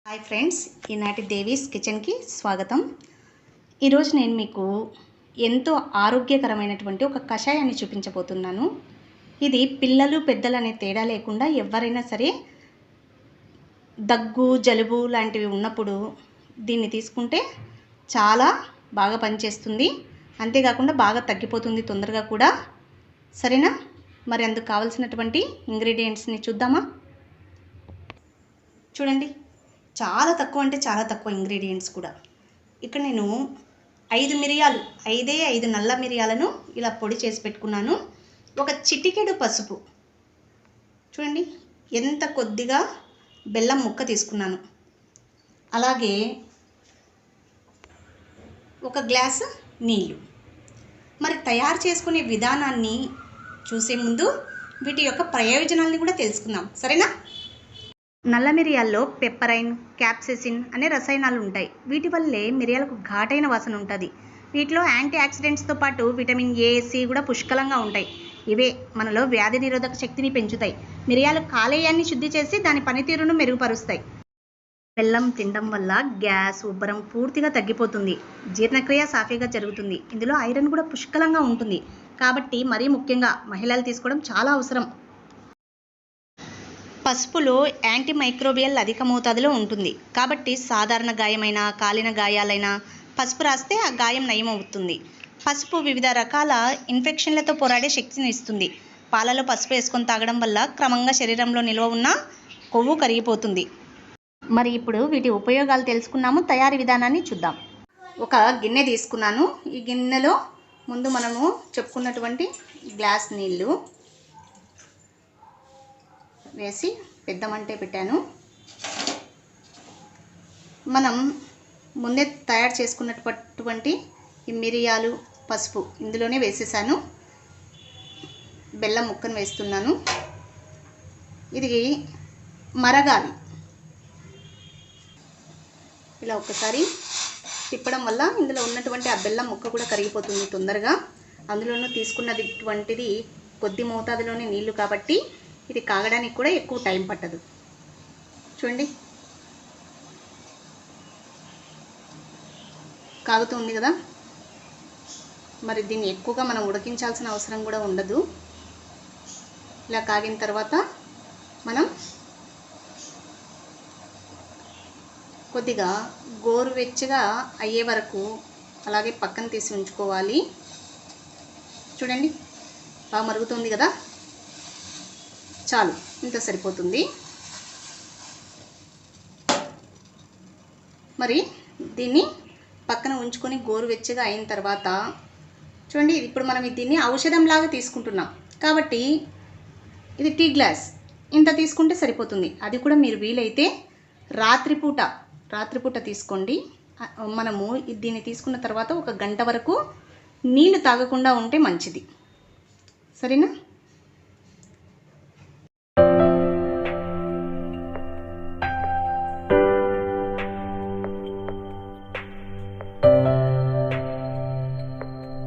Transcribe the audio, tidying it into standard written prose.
Hi friends, ఈనాటి దేవీస్ కిచెన్కి స్వాగతం. ఈరోజు నేను మీకు ఎంతో ఆరోగ్యకరమైనటువంటి ఒక కషాయాన్ని చూపించబోతున్నాను. ఇది పిల్లలు పెద్దలు అనే తేడా లేకుండా ఎవరైనా సరే దగ్గు జలుబు లాంటివి ఉన్నప్పుడు దీన్ని తీసుకుంటే చాలా బాగా పనిచేస్తుంది. అంతేకాకుండా బాగా తగ్గిపోతుంది తొందరగా కూడా. సరేనా? మరి అందుకు కావాల్సినటువంటి ఇంగ్రీడియంట్స్ని చూద్దామా? చూడండి, చాలా తక్కువ అంటే చాలా తక్కువ ఇంగ్రీడియంట్స్ కూడా. ఇక్కడ నేను 5 నల్ల మిరియాలను ఇలా పొడి చేసి పెట్టుకున్నాను. ఒక చిటికెడు పసుపు, చూడండి ఎంత కొద్దిగా బెల్లం ముక్క తీసుకున్నాను. అలాగే ఒక గ్లాసు నీళ్ళు. మరి తయారు చేసుకునే విధానాన్ని చూసే ముందు వీటి యొక్క ప్రయోజనాలని కూడా తెలుసుకుందాం, సరేనా? నల్ల మిరియాల్లో పెప్పరైన్, క్యాప్సైసిన్ అనే రసాయనాలు ఉంటాయి. వీటి వల్లే మిరియాలకు ఘాటైన వాసన ఉంటుంది. వీటిలో యాంటీ ఆక్సిడెంట్స్తో పాటు విటమిన్ ఏ, సి కూడా పుష్కలంగా ఉంటాయి. ఇవే మనలో వ్యాధి నిరోధక శక్తిని పెంచుతాయి. మిరియాలు కాలేయాన్ని శుద్ధి చేసి దాని పనితీరును మెరుగుపరుస్తాయి. బెల్లం తినడం వల్ల గ్యాస్, ఉబ్బరం పూర్తిగా తగ్గిపోతుంది. జీర్ణక్రియ సాఫీగా జరుగుతుంది. ఇందులో ఐరన్ కూడా పుష్కలంగా ఉంటుంది. కాబట్టి మరీ ముఖ్యంగా మహిళలు తీసుకోవడం చాలా అవసరం. పసుపులో యాంటీ మైక్రోబియల్ అధిక మోతాదులో ఉంటుంది. కాబట్టి సాధారణ గాయమైన, కాలిన గాయాలైనా పసుపు రాస్తే ఆ గాయం నయమవుతుంది. పసుపు వివిధ రకాల ఇన్ఫెక్షన్లతో పోరాడే శక్తిని ఇస్తుంది. పాలలో పసుపు వేసుకొని తాగడం వల్ల క్రమంగా శరీరంలో నిల్వ ఉన్న కొవ్వు కరిగిపోతుంది. మరి ఇప్పుడు వీటి ఉపయోగాలు తెలుసుకున్నాము. తయారీ విధానాన్ని చూద్దాం. ఒక గిన్నె తీసుకున్నాను. ఈ గిన్నెలో ముందు మనము చెప్పుకున్నటువంటి గ్లాస్ నీళ్ళు వేసి పెద్ద మంటే పెట్టాను. మనం ముందే తయారు చేసుకున్నటువంటి ఈ మిరియాలు, పసుపు ఇందులోనే వేసేసాను. బెల్లం ముక్కను వేస్తున్నాను. ఇది మరగాలి. ఇలా ఒకసారి తిప్పడం వల్ల ఇందులో ఉన్నటువంటి ఆ బెల్లం ముక్క కూడా కరిగిపోతుంది తొందరగా. అందులోనూ తీసుకున్నటువంటిది కొద్ది మోతాదులోనే నీళ్లు కాబట్టి ఇది కాగడానికి కూడా ఎక్కువ టైం పట్టదు. చూడండి, కాగుతుంది కదా. మరి దీన్ని ఎక్కువగా మనం ఉడికించాల్సిన అవసరం కూడా ఉండదు. ఇలా కాగిన తర్వాత మనం కొద్దిగా గోరువెచ్చగా అయ్యే వరకు అలాగే పక్కన తీసి ఉంచుకోవాలి. చూడండి, బాగా మరుగుతుంది కదా. చాలు, ఇంత సరిపోతుంది. మరి దీన్ని పక్కన ఉంచుకొని గోరువెచ్చగా అయిన తర్వాత చూడండి, ఇప్పుడు మనం దీన్ని ఔషధంలాగా తీసుకుంటున్నాం కాబట్టి ఇది టీ గ్లాస్ ఇంత తీసుకుంటే సరిపోతుంది. అది కూడా మీరు వీలైతే రాత్రిపూట తీసుకోండి. మనము దీన్ని తీసుకున్న తర్వాత 1 గంట వరకు నీళ్లు తాగకుండా ఉంటే మంచిది, సరేనా?